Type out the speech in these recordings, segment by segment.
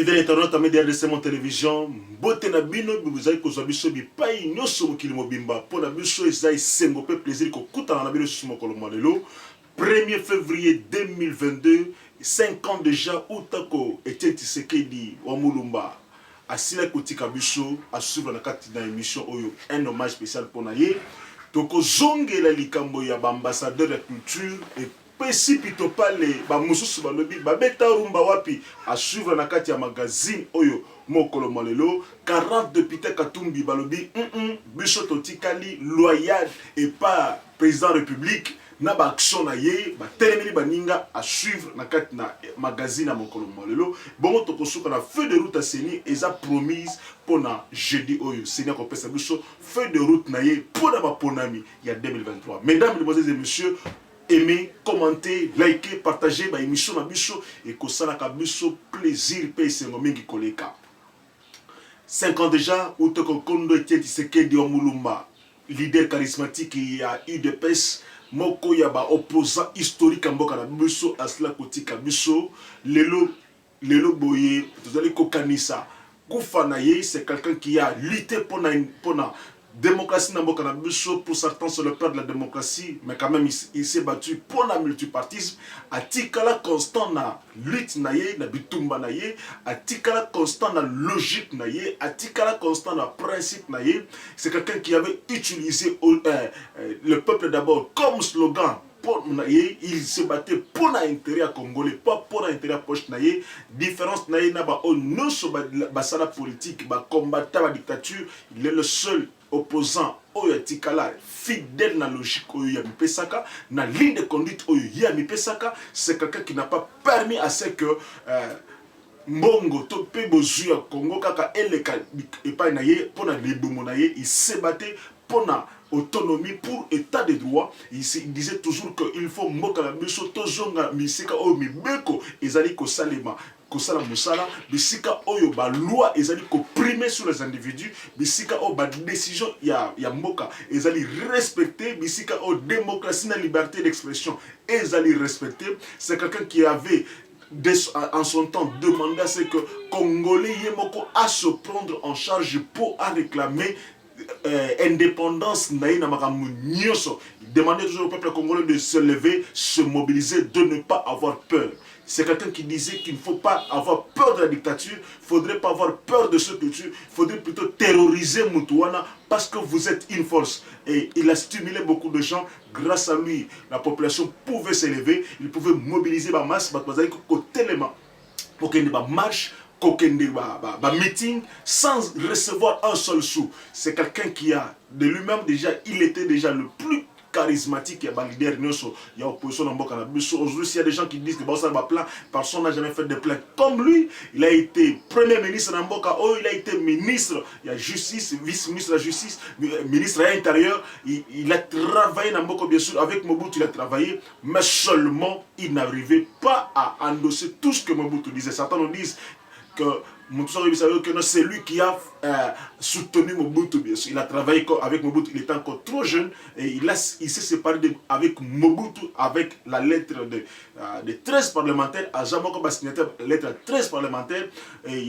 Fidèle internaute, amis de RDC Télévision, bote na bino, bibuzai kozwa biso bipai nyonso mokili mobimba, po na biso ezai sengo pe plaisir ko kutana na bino susu mokolo lelo. 1er février 2022, 5 ans déjà, Outako Etienne Tshisekedi wa Mulumba asila kotika biso a suivre na kati na émission oyo un hommage spécial pour naye. Toko zongela likambo ya ambassadeur de culture et pesi pito pale ba mususu balobi ba beta rumba wapi a suivre na kati ya magazine oyo mokolo lelo 40 députés Katumbi balobi biso totikali loyal et pas président république na ba action na ye ba telemeli baninga a suivre na kati na magazine mokolo lelo bongo tokosuka na feu de route aseni eza promise pona jeudi oyo seigneur ko pesa biso feu de route na ye pona ba ponami ya 2023. Mesdames, mesdemoiselles et messieurs, aimez, commentez, likez, partagez ba émission na biso et ko sala ka biso plaisir pe sengo mingi koleka. 5 ans déjà, Outoko Kondo Etienne Tshisekedi wa Mulumba, leader charismatique et à UDPS, moko ya ba opposant historique mboka na biso asla kotika biso lelo boye tozali kokanisa kufa na ye. C'est quelqu'un qui a lutté pour la démocratie na mboka na biso. Pour certains c'est le père de la démocratie, mais quand même il s'est battu pour la multipartisme. Atikala constant na lutte na ye na bitumba na ye, atikala constant na logique na ye, atikala constant na principe na ye. C'est quelqu'un qui avait utilisé le peuple d'abord comme slogan. Il se battait pour l'intérêt congolais, pas pour l'intérêt poche naïe. Différence naïe n'a pas non sur la politique, combattant la dictature. Il est le seul opposant oyo tikala fidèle na logique oyo ya mipesaka na ligne de conduite oyo ya mipesaka. C'est quelqu'un qui n'a pas permis à ce que mbongo to pe bozuya Congo kaka eleka epai na ye pona libumu na ye. Il se battait pour la autonomie, pour état de droit. Il disait toujours qu'il faut mokala biso tozonga misika oyo mibeko ezali ko salema kosala musala bisika oyo ba loi ezali ko primer sur les individus, bisika oyo ba décision ya mboka ezali respecter, bisika oyo démocratie na liberté d'expression ezali respecter. C'est quelqu'un qui avait en son temps demandé à ce que Congolais yemoko à se prendre en charge pour réclamer indépendance naïna makamu nyoso. Il demandait toujours au peuple congolais de se lever, se mobiliser, de ne pas avoir peur. C'est quelqu'un qui disait qu'il ne faut pas avoir peur de la dictature, il ne faudrait pas avoir peur de ce culture, il faudrait plutôt terroriser Moutouana parce que vous êtes une force. Et il a stimulé beaucoup de gens. Grâce à lui, la population pouvait s'élever, il pouvait mobiliser la masse, pour qu'il y ait une marche, meeting sans recevoir un seul sou. C'est quelqu'un qui a de lui-même déjà, il était déjà le plus charismatique et leader. Il y a opposition dans Mboka. Aujourd'hui, s'il y a des gens qui disent que personne n'a jamais fait de plan comme lui. Il a été premier ministre dans Mboka. Oh, il a été ministre de la justice, vice-ministre de la justice, ministre de l'intérieur. Il a travaillé dans Mboka, bien sûr, avec Mobutu, il a travaillé, mais seulement il n'arrivait pas à endosser tout ce que Mobutu disait. Certains nous disent que c'est lui qui a soutenu Mobutu, bien sûr. Il a travaillé avec Mobutu, il était encore trop jeune et il s'est séparé avec Mobutu avec la lettre de 13 parlementaires. À Jamoko signataire la lettre de 13 parlementaires. Et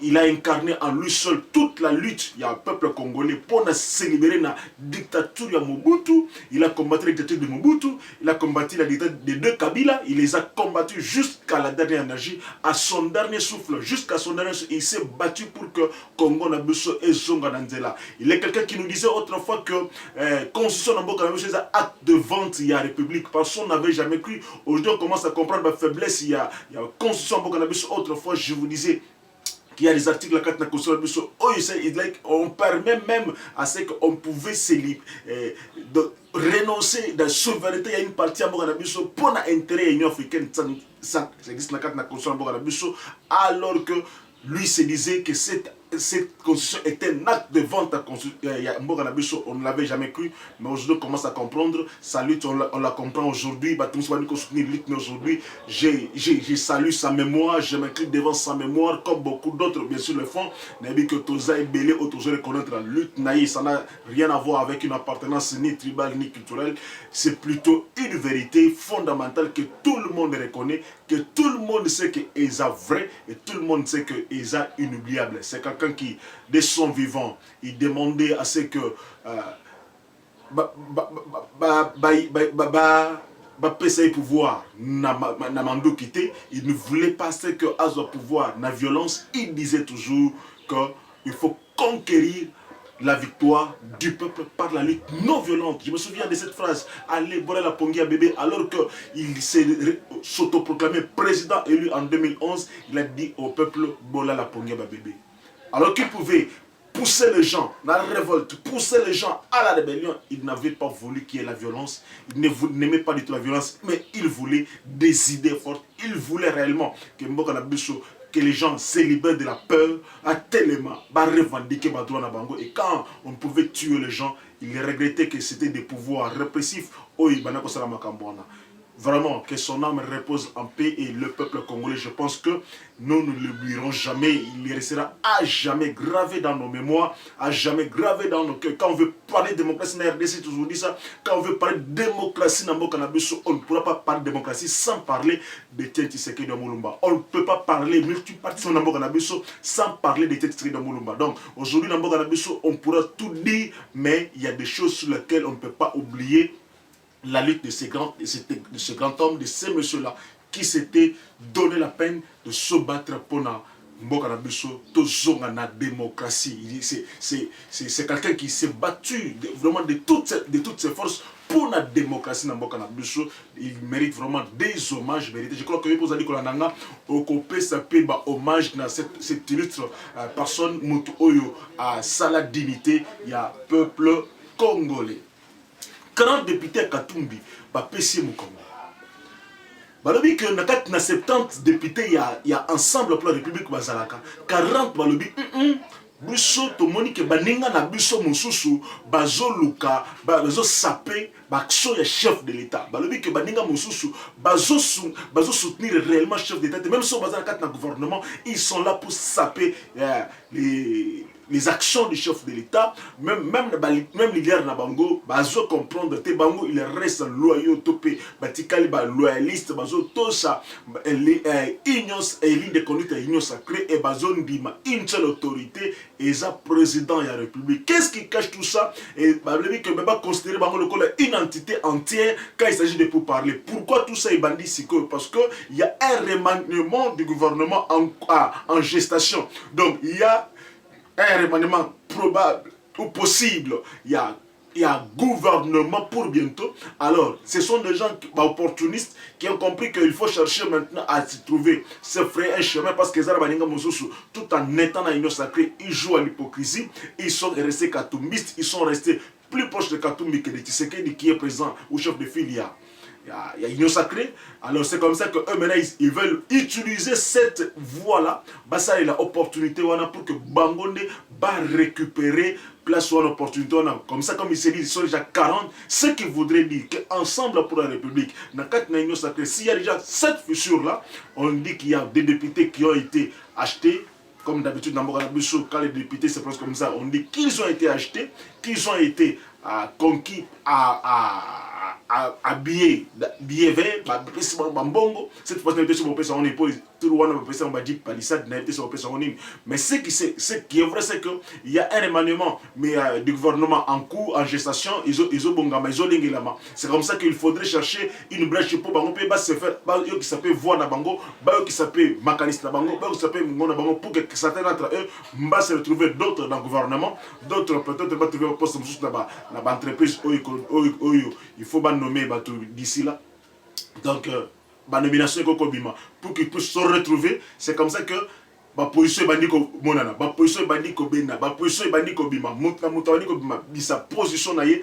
il a incarné en lui seul toute la lutte. Il y a un peuple congolais pour se libérer de la dictature de Mobutu. Il a combattu la dictature de Mobutu, il a combattu la dictature de deux Kabila. Il les a combattus jusqu'à la dernière énergie, à son dernier souffle. Jusqu'à son dernier souffle, il s'est battu pour que Congo Nabuso et Zonga Nanzela. Il est quelqu'un qui nous disait autrefois que Constitution Namboka Nabuso est un acte de vente, il y a République. Personne n'avait jamais cru. Aujourd'hui, on commence à comprendre la faiblesse. Il y a Constitution Namboka Nabuso. Autrefois, je vous disais qu'il y a des articles à la Constitution Nabuso. On permet même à ce qu'on pouvait renoncer de la souveraineté. Il y a une partie à Namboka Nabuso pour l'intérêt de l'Union africaine. Ça existe dans la Constitution Namboka Nabuso. Alors que lui se disait que cette constitution est un acte de vente à on ne l'avait jamais cru, mais aujourd'hui on commence à comprendre. Sa lutte, on la comprend aujourd'hui. Aujourd'hui, j'ai salué sa mémoire, je m'incline devant sa mémoire, comme beaucoup d'autres, bien sûr, le font. N'est-ce que Toza et Belé, autour reconnaître la lutte naïve, ça n'a rien à voir avec une appartenance ni tribale ni culturelle. C'est plutôt une vérité fondamentale que tout le monde reconnaît, que tout le monde sait que Eza vrai et tout le monde sait que Eza inoubliable. C'est quelqu'un qui, dès son vivant, il demandait à ce que pesa pouvoir na mando quitté, il ne voulait pas ce que à son pouvoir na violence, il disait toujours qu'il faut conquérir la victoire du peuple par la lutte non violente. Je me souviens de cette phrase, allez, voilà la Pongia bébé, alors qu'il s'est s'autoproclamé président élu en 2011, il a dit au peuple, voilà la Pongia bébé. Alors qu'il pouvait pousser les gens à la révolte, pousser les gens à la rébellion, il n'avait pas voulu qu'il y ait la violence, il n'aimait pas du tout la violence, mais il voulait des idées fortes, il voulait réellement que Mboka Nabiso, que les gens se libèrent de la peur, à tellement, revendiquer ma droit na bango. Et quand on pouvait tuer les gens, il regrettait que c'était des pouvoirs répressifs. Vraiment, que son âme repose en paix et le peuple congolais, je pense que nous ne l'oublierons jamais. Il restera à jamais gravé dans nos mémoires, à jamais gravé dans nos cœurs. Quand on veut parler de démocratie, dans la RDC, toujours dit ça, quand on veut parler de démocratie, on ne pourra pas parler de démocratie sans parler de Etienne Tshisekedi de Mulumba. On ne peut pas parler multipartisme sans parler de Etienne Tshisekedi de Mulumba. Donc, aujourd'hui, on pourra tout dire, mais il y a des choses sur lesquelles on ne peut pas oublier la lutte de ce grand homme, de ces messieurs-là, qui s'étaient donné la peine de se battre pour la démocratie. C'est quelqu'un qui s'est battu vraiment de toutes ses forces pour la démocratie. Il mérite vraiment des hommages. Je crois que vous avez dit que hommage à cette illustre personne, à sa dignité, il y a peuple congolais. 40 députés à Katumbi, Pessie Mukongo. Balobi que na 70 députés il y a ensemble pour la République Bazalaka. 40 balobi biso to moni ke baninga na biso mususu bazo luka bazo sapé baction ya chef de l'État. Balobi que baninga mususu bazo soutenir réellement chef d'État. Même si bazalaka na gouvernement, ils sont là pour saper les actions du chef de l'État, même leader na bango, bazo comprendre te bango il reste loyaux topé, batikali ba loyaliste, bazo tosa union et ligne de conduite union sacrée et bazo ndima une seule autorité et ça président de la République. Qu'est-ce qui cache tout ça? Et balobi que baba considérer bango le col une entité entière quand il s'agit de pour parler. Pourquoi tout ça est bandit siko? Parce que il y a un remaniement du gouvernement en gestation. Donc il y a un remaniement probable ou possible. Il y a gouvernement pour bientôt. Alors, ce sont des gens opportunistes qui ont compris qu'il faut chercher maintenant à se trouver, se frayer un chemin parce que tout en étant dans l'union sacrée, ils jouent à l'hypocrisie. Ils sont restés katumbistes, ils sont restés plus proches de Katumbi que de Tshisekedi qui est présent au chef de file. Il y a union sacrée. Alors c'est comme ça que eux maintenant ils veulent utiliser cette voie-là. Ça il a l'opportunité pour que Bangonde va récupérer place ou une opportunité. Comme ça, comme ils se disent, ils sont déjà 40. Ce qui voudrait dire qu'ensemble pour la République, dans la union sacrée, s'il y a déjà cette fissure-là, on dit qu'il y a des députés qui ont été achetés. Comme d'habitude, dans quand les députés se passent comme ça, on dit qu'ils ont été achetés, qu'ils ont été conquis à billets verts, cette fois on est tout le monde on va dire palissade, mais ce qui est vrai, c'est qu'il y a un remaniement du gouvernement en cours, en gestation, c'est comme ça qu'il faudrait chercher une brèche pour se faire, qui s'appelle voix na bango, qui s'appelle macaniste na bango, qui s'appelle ngona bango, pour que certains d'entre eux va se retrouver d'autres dans le gouvernement, d'autres peut-être va trouver un poste dans l'entreprise il faut nommer d'ici là. Donc la nomination pour qu'ils puissent se retrouver, c'est comme ça que la position est monana, la position est bena, la position est bima, sa position naie,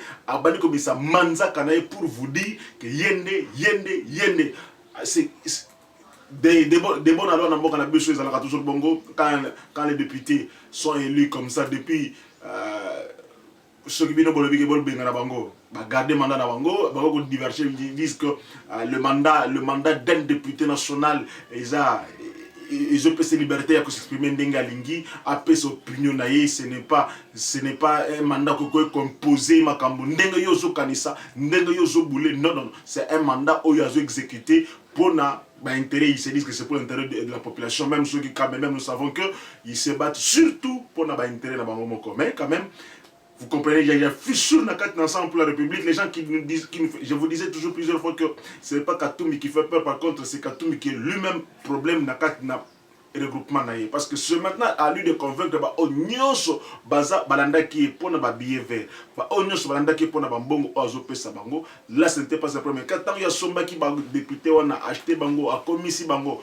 sa manza kanaye pour vous dire que yende, c'est des bons alors dans la bouche toujours bongo quand les députés sont élus comme ça depuis ceux qui viennent bolobi bol benga bango ba garder mandat na bango ba ko diverger, ils disent que le mandat d'un député national ils ont cette liberté à s'exprimer ndenga lingi après son opinion naie, ce n'est pas un mandat qui est composé makambo ndenga yozo kanisa ndenga yozo boulé, non, c'est un mandat où ils ont exécuté pour bah, intérêt, ils se disent que c'est pour l'intérêt de la population, même ceux qui, quand même, nous savons qu'ils se battent surtout pour l'intérêt de la mais quand même, vous comprenez, il y a fissure dans le ensemble pour la République. Les gens qui nous disent, je vous disais toujours plusieurs fois que ce n'est pas Katoumi qui fait peur, par contre, c'est Katoumi qui est lui-même problème dans le regroupement. Parce que c'est maintenant à lui de convaincre que Onyonso Baza Balanda qui est pour le billet vert, Onyonso Balanda qui est pour le Bambongo Oazo Pesa Bango. Là, ce n'était pas le premier. Quand il y a Somba qui est député, on a acheté Bango, a commis Bango,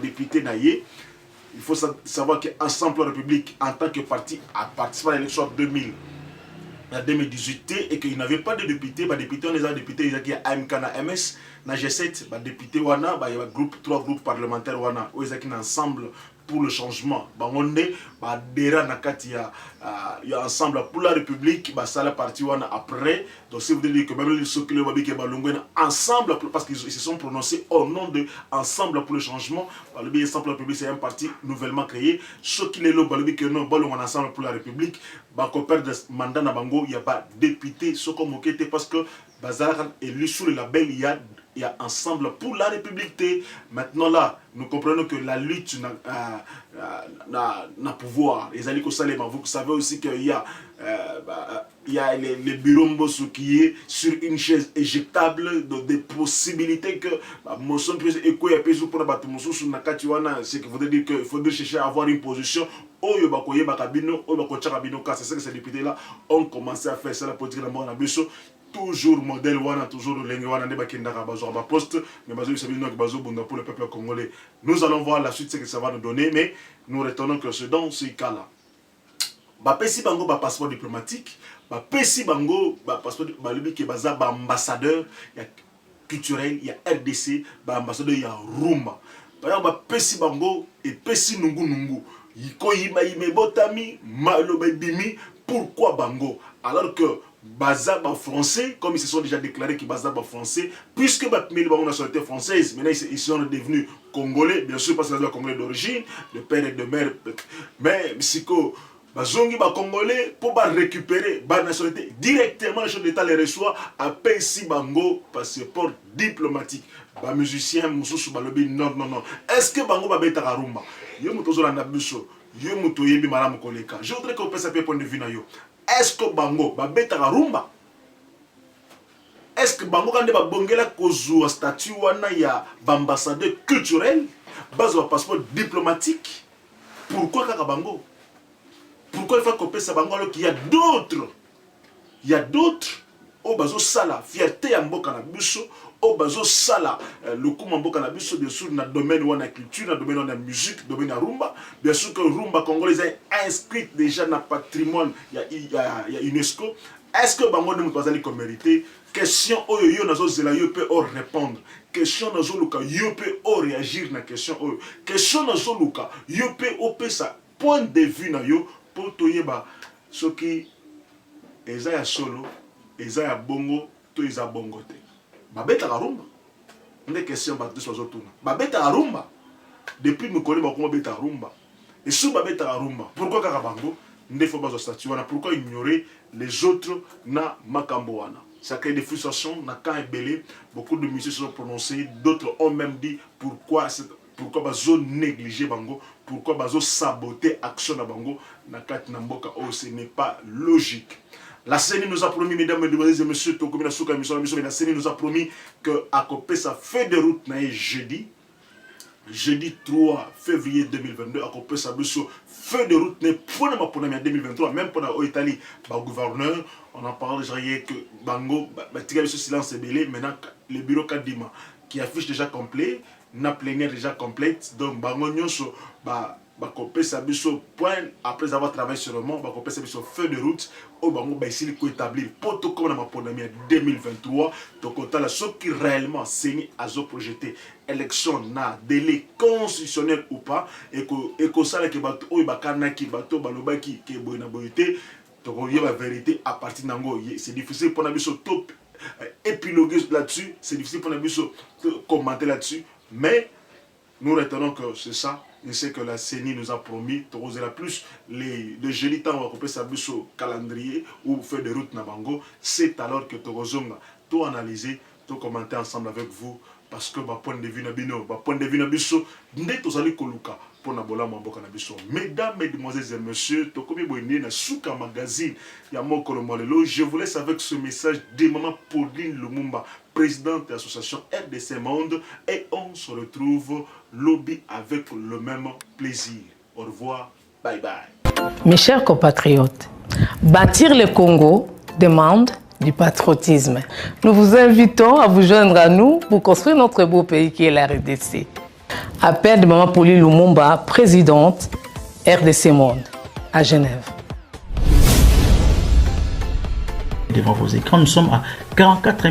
député Naye. Il faut savoir qu'Ensemble pour la République, en tant que parti, a participé à l'élection en 2018 et qu'il n'avait pas de députés. On les a députés, il y a AMK, MS, G7, députés, il y a trois groupes parlementaires, ils sont ensemble pour le changement. On est il y a ensemble pour la République, ça la partie après. Donc si vous dites que même ceux qui ensemble, parce qu'ils se sont prononcés au nom de Ensemble pour le changement, le Ensemble pour la République c'est un parti nouvellement créé. Ceux qui les lobent, que non, ensemble pour la République, quand perd de mandat na bango, il n'y a pas député, ce qu'on moquait parce que Bazar est élu sous le label, il y a Ensemble pour la République. Maintenant là, nous comprenons que la lutte n'a pouvoir. Vous savez aussi qu'il y a, les bureaux Mbosso qui est sur une chaise éjectable, des possibilités que c'est que veut dire qu'il faudrait chercher à avoir une position. C'est ça que ces députés-là ont commencé à faire. C'est la politique de la mort toujours modèle toujours poste mais pour le peuple congolais. Nous allons voir la suite ce que ça va nous donner, mais nous retenons que c'est dans ce cas-là. Pesi bango passeport diplomatique, pesi bango passeport qui est ambassadeur culturel, il y a RDC, ambassadeur il y a Rumba. Par exemple pesi bango et pesi nungu yikoyiba imebotami maloba bimi. Pourquoi bango alors que Bazaba français, comme ils se sont déjà déclarés qu'ils Bazaba français, puisque Batmel a une nationalité française, maintenant ils sont devenus congolais, bien sûr parce qu'ils sont congolais d'origine, de père et de mère, mais Psycho, Bazongi ba congolais pour récupérer la nationalité directement, le chef d'État les reçoit à Pessi Bango, passeport diplomatique. Ba musicien, Moussou Balobi, non. Est-ce que Bango va bêta Rumba? Yo mutozo la nabuso, yo mutoyebi malam koleka. Je voudrais qu'on puisse appeler point de vue na yo. Est-ce que Bango va bêta Rumba? Est-ce que Bango quand va bongela kozua statut wana ya ambassadeur culturel, base un passeport diplomatique? Pourquoi kaka Bango? Pourquoi il faut couper ça Bango alors qu'il y a d'autres? Il y a d'autres. Oh bazo sala fierté ya mboka na biso. Oh bazo sala le coup mboka na biso bien sûr dans le domaine de la culture, dans le domaine de la musique, dans le domaine de la rumba. Bien sûr que rumba congolais est inscrit déjà dans le patrimoine, il y a UNESCO. Est-ce que Bango ne peut pas mériter? Question oyo yo nazo zela yo peut répondre. Question nazo luka yo peut réagir na question oyo. Question nazo luka yo peut ça point de vue na yo pour toyeba ce qui eza ya solo, eza ya bongo, to eza bongo te. Babeta rumba. Une question bateau sur zotuna. Babeta rumba. Depuis me connais comment beta rumba. Et sous babeta rumba. Pourquoi karabango? Ne faut pas statut wana. Pourquoi ignorer les autres na makambo wana? Ça crée des frustrations, na quand belé. Beaucoup de musiciens se sont prononcés, d'autres ont même dit pourquoi bazo négliger bango, pourquoi bazo saboter action na bango na kat na mboka. Oh, ce n'est pas logique. La CENI nous a promis, mesdames et messieurs, la CENI nous a promis que ACOPE sa fait de route jeudi 3 février 2022, ACOPE sa fait de route pour 2023, même pour l'Italie, le gouverneur, on en parle déjà hier que Bango, ce silence est belé, maintenant le bureau Kadima qui affiche déjà complet, la plénière déjà complète, donc Bango Nyonso, Bakope Sabiso point après avoir travaillé sur le monde, Bakope Sabiso feu de route au Bango Baïsil qui établir pour tout comme dans ma pandémie 2023 donc autant ceux qui réellement saigné à zo projeté élection na délai constitutionnel ou pas et que ça que bato o bakana ki bato baloba ki ke boina boité donc il y a la vérité à partir d'ango c'est difficile pour nabiso top épiloguer là-dessus, c'est difficile pour nabiso commenter là-dessus, mais nous retenons que c'est ça. Je sais que la CENI nous a promis, plus de jeudi temps, on va couper ça sur calendrier ou faire des routes Nabango. C'est alors que Torozonga, tout analyser, tout commenter ensemble avec vous parce que ba point de vue na bino ba point de vue na biso nde tozali koluka pona bola mboka na biso. Mesdames, mesdemoiselles et messieurs, tokomi boyne na Suka magazine ya mokolo molelo. Je vous laisse avec ce message de maman Pauline Lumumba, présidente de l'association RDC Monde, et on se retrouve lobby avec le même plaisir. Au revoir, bye bye. Mes chers compatriotes, bâtir le Congo demande du patriotisme. Nous vous invitons à vous joindre à nous pour construire notre beau pays qui est la RDC. Appel de maman Pauline Lumumba, présidente RDC Monde, à Genève. Devant vos écrans, nous sommes à 44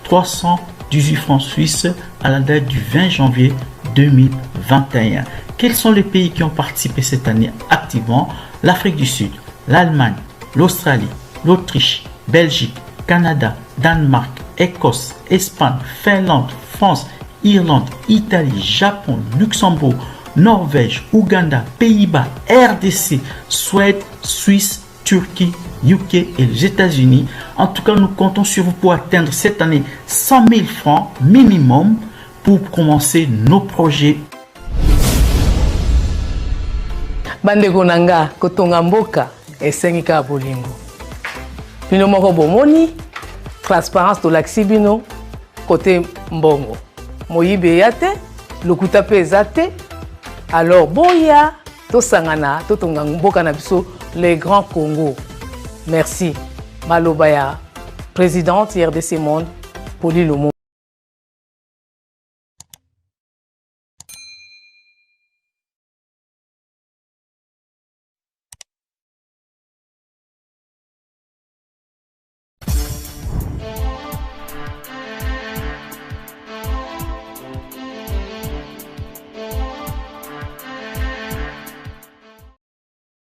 318 francs suisses à la date du 20 janvier 2021. Quels sont les pays qui ont participé cette année activement? L'Afrique du Sud, l'Allemagne, l'Australie, l'Autriche, Belgique, Canada, Danemark, Écosse, Espagne, Finlande, France, Irlande, Italie, Japon, Luxembourg, Norvège, Ouganda, Pays-Bas, RDC, Suède, Suisse, Turquie, UK et les États-Unis. En tout cas, nous comptons sur vous pour atteindre cette année 100 000 francs minimum pour commencer nos projets. Bandeko nanga kotonga mboka esengika bolingo. Bino moko bomoni transparence to laksi bino côté mbongo. Moyibe yate, lokuta pe ezate. Alors boya to sangana to tonga mboka na biso les grands Congo. Merci. Malobaya, présidente RDC Monde, Pauline Lumumba.